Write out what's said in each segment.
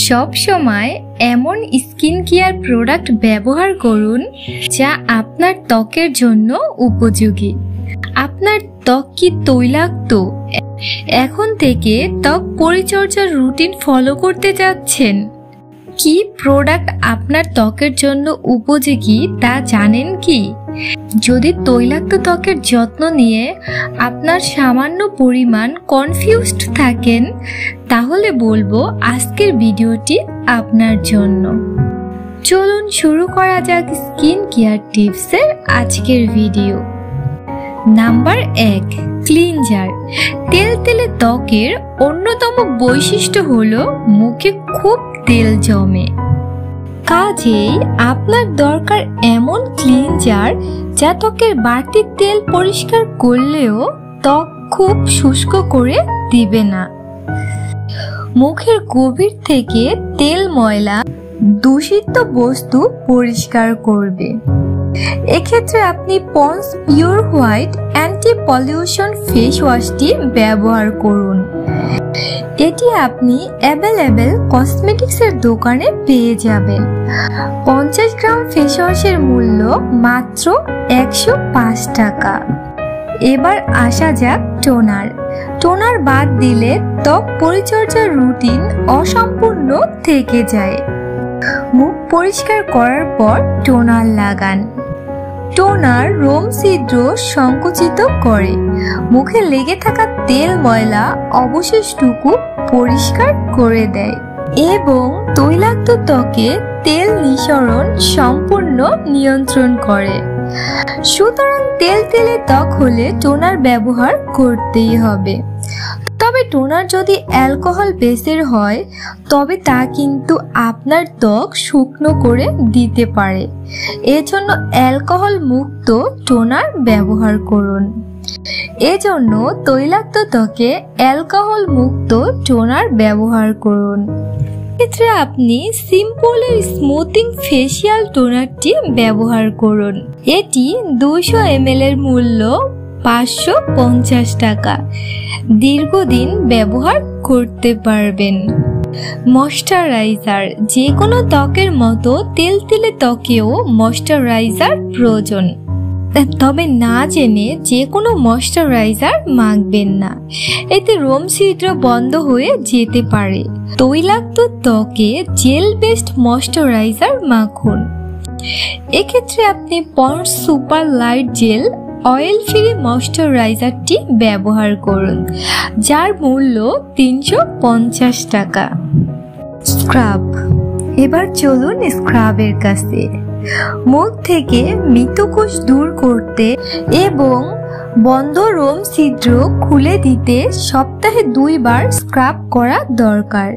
সব সময় এমন স্কিন কেয়ার প্রোডাক্ট ব্যবহার করুন যা আপনার ত্বকের জন্য উপযোগী। আপনার ত্বক কি তৈলাক্ত? এখন থেকে ত্বক পরিচর্যার রুটিন ফলো করতে যাচ্ছেন? কি প্রোডাক্ট আপনার ত্বকের জন্য উপযোগী তা জানেন কি? যদি তৈলাক্ত ত্বকের যত্ন নিয়ে আপনার সামান্য পরিমাণ কনফিউজড থাকেন, তাহলে বলবো আজকের ভিডিওটি আপনার জন্য। চলুন শুরু করা যাক স্কিন কেয়ার টিপসের আজকের ভিডিও। Number 1, cleanser. তেলতেলে ত্বকের অন্যতম বৈশিষ্ট্য হলো মুখে খুব তেল জমে। কাজেই আপনার দরকার এমন ক্লিনজার যা ত্বকের বাড়তি তেল পরিষ্কার করলেও ত্বক খুব শুষ্ক করে দিবে না। মুখের গভীর থেকে তেল, ময়লা, দূষিত বস্তু পরিষ্কার করবে। এক্ষেত্রে আপনি Pond's pure white anti pollution face ওয়াশটি ব্যবহার করুন। এটি আপনি অ্যাভেলেবেল কসমেটিক্সের দোকানে পেয়ে যাবেন। 50 গ্রাম ফেস ওয়াশের মূল্য মাত্র 105 টাকা। এবার আসা যাক টোনার বাদ দিলে ত্বক পরিচর্যার রুটিন অসম্পূর্ণ থেকে যায়। মুখ পরিষ্কার করার পর টোনার লাগান। টোনার রোম ছিদ্র সংকুচিত করে, মুখে লেগে থাকা তেল, ময়লা অবশেষটুকু পরিষ্কার করে দেয় এবং তৈলাক্ত ত্বকে তেল নিঃসরণ সম্পূর্ণ নিয়ন্ত্রণ করে। সুতরাং তেলে ত্বক হলে টোনার ব্যবহার করতেই হবে। তবে টোনার যদি অ্যালকোহল বেসের হয় তবে তা কিন্তু আপনার ত্বক শুকনো করে দিতে পারে। এজন্য অ্যালকোহল মুক্ত টোনার ব্যবহার করুন। এজন্য তৈলাক্ত ত্বকে অ্যালকোহল মুক্ত টোনার ব্যবহার করুন। এক্ষেত্রে আপনি সিম্পলের স্মুথিং ফেসিয়াল টোনারটি ব্যবহার করুন। এটি 200 ml এর মূল্য 550 টাকা। দীর্ঘদিন ব্যবহার করতে পারবেন। ময়শ্চারাইজার। যে কোনো ত্বকের মতো তেলতেলে ত্বকেও ময়শ্চারাইজার প্রয়োজন, তবে না জেনে যে কোনো ময়শ্চারাইজার মাখবেন না, এতে রোম ছিদ্র বন্ধ হয়ে যেতে পারে। তৈলাক্ত ত্বকে জেল বেসড ময়শ্চারাইজার মাখুন। এক্ষেত্রে আপনি Pond's super light gel oil free ময়শ্চারাইজারটি ব্যবহার করুন, যার মূল্য 350 টাকা। স্ক্রাব। এবার চলুন স্ক্রাবের কাছে। মুখ থেকে মৃতকোষ দূর করতে এবং বন্ধ রোম ছিদ্র খুলে দিতে সপ্তাহে 2 বার স্ক্রাব করা দরকার।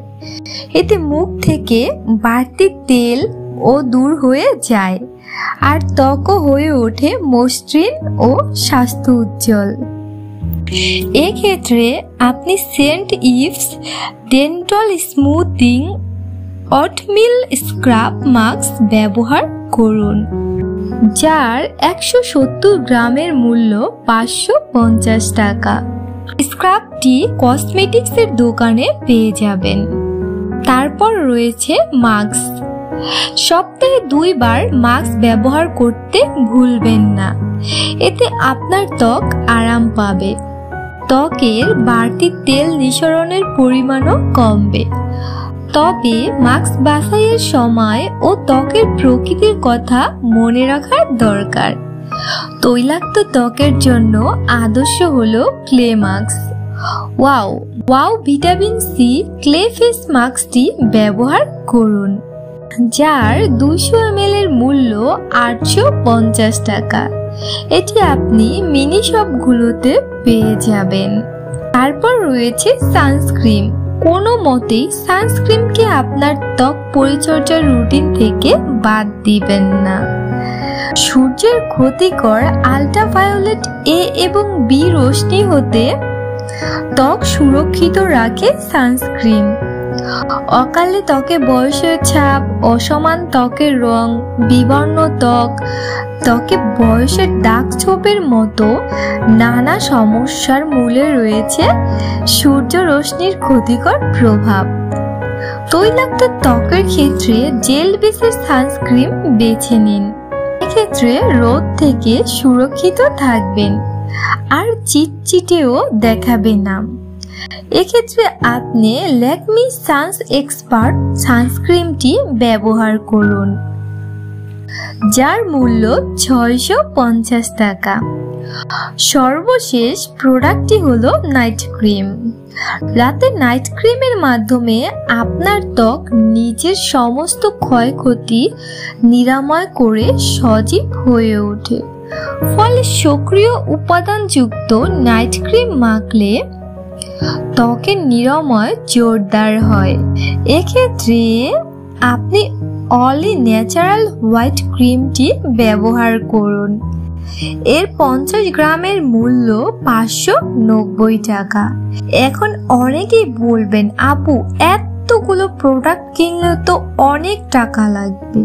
এতে মুখ থেকে বাড়তি তেল ও দূর হয়ে যায় আর ত্বকও হয়ে ওঠে মসৃণ ও স্বাস্থ্য উজ্জ্বল। এক্ষেত্রে আপনি Saint Ives gentle smoothing oatmeal scrub mask ব্যবহার করুন, যার 170 গ্রামের মূল্য 550 টাকা। স্ক্রাবটি কসমেটিক্সের দোকানে পেয়ে যাবেন। তারপর রয়েছে মাস্ক। সপ্তাহে 2 বার মাস্ক ব্যবহার করতে ভুলবেন না, এতে আপনার ত্বক আরাম পাবে। ত্বকের বাড়তি তেল নিঃসরণের পরিমাণও কমবে। তবে মাস্ক বাছাইয়ের সময় ও ত্বকের প্রকৃতির কথা মনে রাখার দরকার। তৈলাক্ত ত্বকের জন্য আদর্শ হলো clay mask. Wow vitamin C clay face মাস্কটি ব্যবহার করুন, যার 200 ml এর মূল্য 850 টাকা। এটি আপনি মিনি শপগুলোতে পেয়ে যাবেন। তারপর রয়েছে সানস্ক্রিন। কোনো মতেই সানস্ক্রিনকে আপনার ত্বক পরিচর্যার রুটিন থেকে বাদ দিবেন না। সূর্যের ক্ষতিকর আল্ট্রাভায়োলেট এ এবং বি রশ্মি হতে ত্বক সুরক্ষিত রাখে সানস্ক্রিন। অকালে ত্বকে বয়সের ছাপ, অসমান ত্বকের রং, বিবর্ণ ত্বকে বয়সের দাগ ছোপের মতো নানা সমস্যার মূলে রয়েছে সূর্য রশ্মির ক্ষতিকর প্রভাব। তৈলাক্ত ত্বকের ক্ষেত্রে জেল বেসের সানস্ক্রিন বেছে নিন। এক্ষেত্রে রোদ থেকে সুরক্ষিত থাকবেন আর চিটচিটেও দেখাবে না। এক্ষেত্রে আপনি ল্যাকমি সানস এক্সপার্ট সানস্ক্রিনটি ব্যবহার করুন, যার মূল্য 650 টাকা। সর্বশেষ প্রোডাক্টটি হলো নাইট ক্রিম। রাতে নাইট ক্রিমের মাধ্যমে আপনার ত্বক নিজের সমস্ত ক্ষয়ক্ষতি নিরাময় করে সজীব হয়ে ওঠে। ফলে সক্রিয় উপাদানযুক্ত নাইট ক্রিম মাখলে ত্বকের নিরাময় জোরদার হয়। এক্ষেত্রে আপনি অলি ন্যাচারাল হোয়াইট ক্রিমটি ব্যবহার করুন। এর 50 গ্রামের মূল্য 590 টাকা। এখন অনেকেই বলবেন, আপু এতগুলো প্রোডাক্ট কিনলে তো অনেক টাকা লাগবে।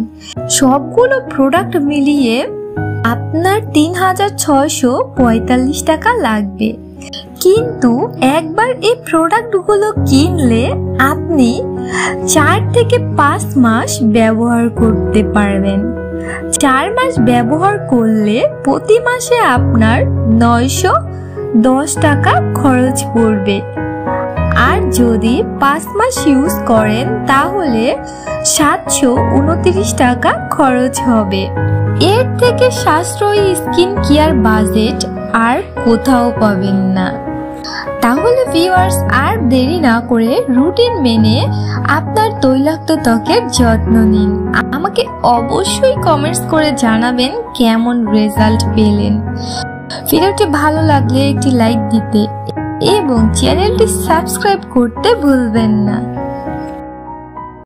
সবগুলো প্রোডাক্ট মিলিয়ে আপনার 3645 টাকা লাগবে। কিন্তু একবার এই প্রোডাক্টগুলো কিনলে আপনি 4 থেকে 5 মাস ব্যবহার করতে পারবেন। 4 মাস ব্যবহার করলে প্রতি মাসে আপনার 910 টাকা খরচ পড়বে। আর যদি 5 মাস ইউজ করেন তাহলে 729 টাকা খরচ হবে। এর থেকে সাশ্রয়ী স্কিন কেয়ার বাজেট আর কোথাও পাবেন না। তাহলে ভিউয়ার্স, আর দেরি না করে রুটিন মেনে আপনার তৈলাক্ত ত্বকের যত্ন নিন। আমাকে অবশ্যই কমেন্টস করে জানাবেন কেমন রেজাল্ট পেলেন। ভিডিওটি ভালো লাগলে একটি লাইক দিতে এবং চ্যানেলটি সাবস্ক্রাইব করতে ভুলবেন না।